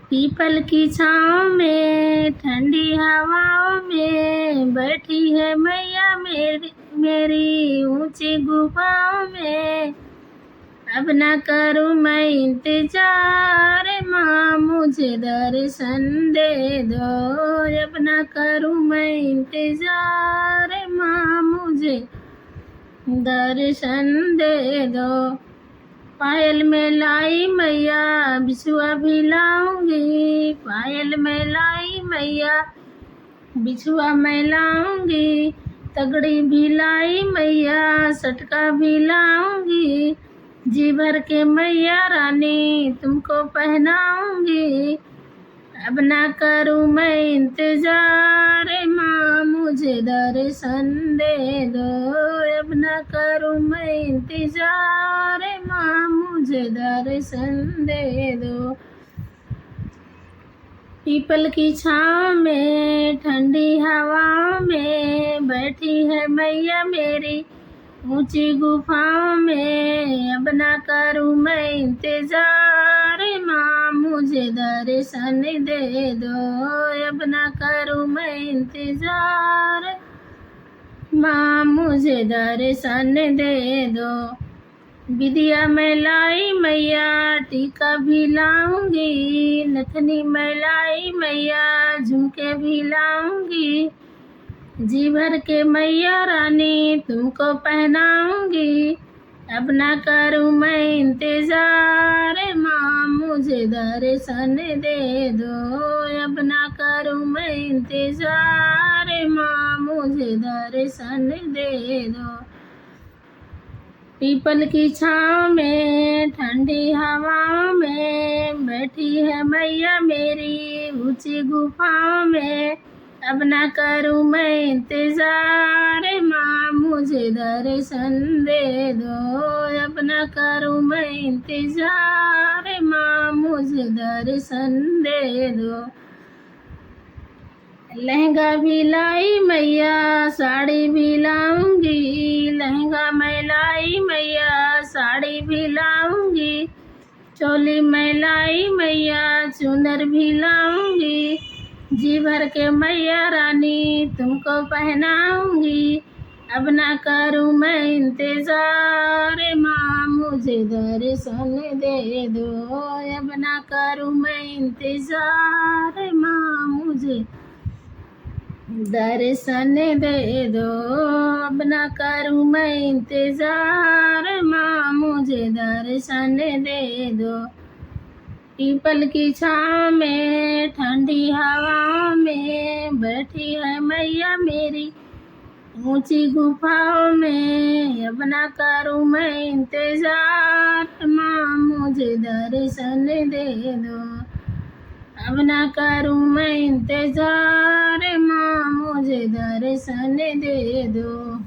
People की छाँव में ठंडी हवाओं में बैठी है मैया मेरी ऊंची गुफाओं में। अब ना करूँ मैं इंतजार, माँ मुझे दर्शन दे दो। अब ना करूँ मैं इंतजार, माँ मुझे दर्शन दे दो। पायल में लाई मैया बिछुआ भी लाऊंगी, पायल में लाई मैया बिछुआ मैं लाऊंगी। तगड़ी भी लाई मैया सटका भी लाऊंगी। जी भर के मैया रानी तुमको पहनाऊंगी। अब ना करूँ मैं इंतजार, माँ मुझे दर्शन दे दो। अब ना करूँ मैं इंतजार, माँ मुझे दर्शन दे दो। पीपल की छाँव में ठंडी हवाओं में बैठी है मैया मेरी ऊंची गुफाओं में। अब ना करूँ मैं इंतजार, माँ मुझे दर्शन दे दो। अब ना करूँ मैं इंतजार, माँ मुझे दर्शन दे दो। बिदिया मैं लाई मैया टीका भी लाऊंगी, नथनी मैं लाई मैया झुमके भी लाऊंगी। जी भर के मैया रानी तुमको पहनाऊंगी। अब ना करूँ मैं इंतजार, माँ मुझे दर्शन दे दो। अब ना करूँ मैं इंतजार, माँ मुझे दर्शन दे दो। पीपल की छाँव में ठंडी हवाओं में बैठी है मैया मेरी ऊंची गुफाओं में। अब ना करूँ मैं इंतजार, माँ मुझे दर्शन दे दो। अब ना करूँ मैं इंतजार, माँ मुझे दर्शन दे दो। लहंगा भी लाई मैया साड़ी भी लाऊंगी, लहंगा मैं लाई मैया साड़ी भी लाऊंगी। चोली मैं लाई मैया चुनर भी लाऊंगी। जी भर के मैया रानी तुमको पहनाऊंगी। अब ना करूँ मैं इंतजार, माँ मुझे दर्शन दे दो। अब ना करूँ मैं इंतजार, माँ मुझे दर्शन दे दो। अब ना करूँ मैं इंतजार, माँ मुझे दर्शन दे दो। पीपल की छाँव में ठंडी हवाओं में बैठी है मैया मेरी ऊंची गुफाओं में। अब ना करूँ मैं इंतजार, माँ मुझे दर्शन दे दो। अब ना करूँ मैं इंतजार, माँ मुझे दर्शन दे दो।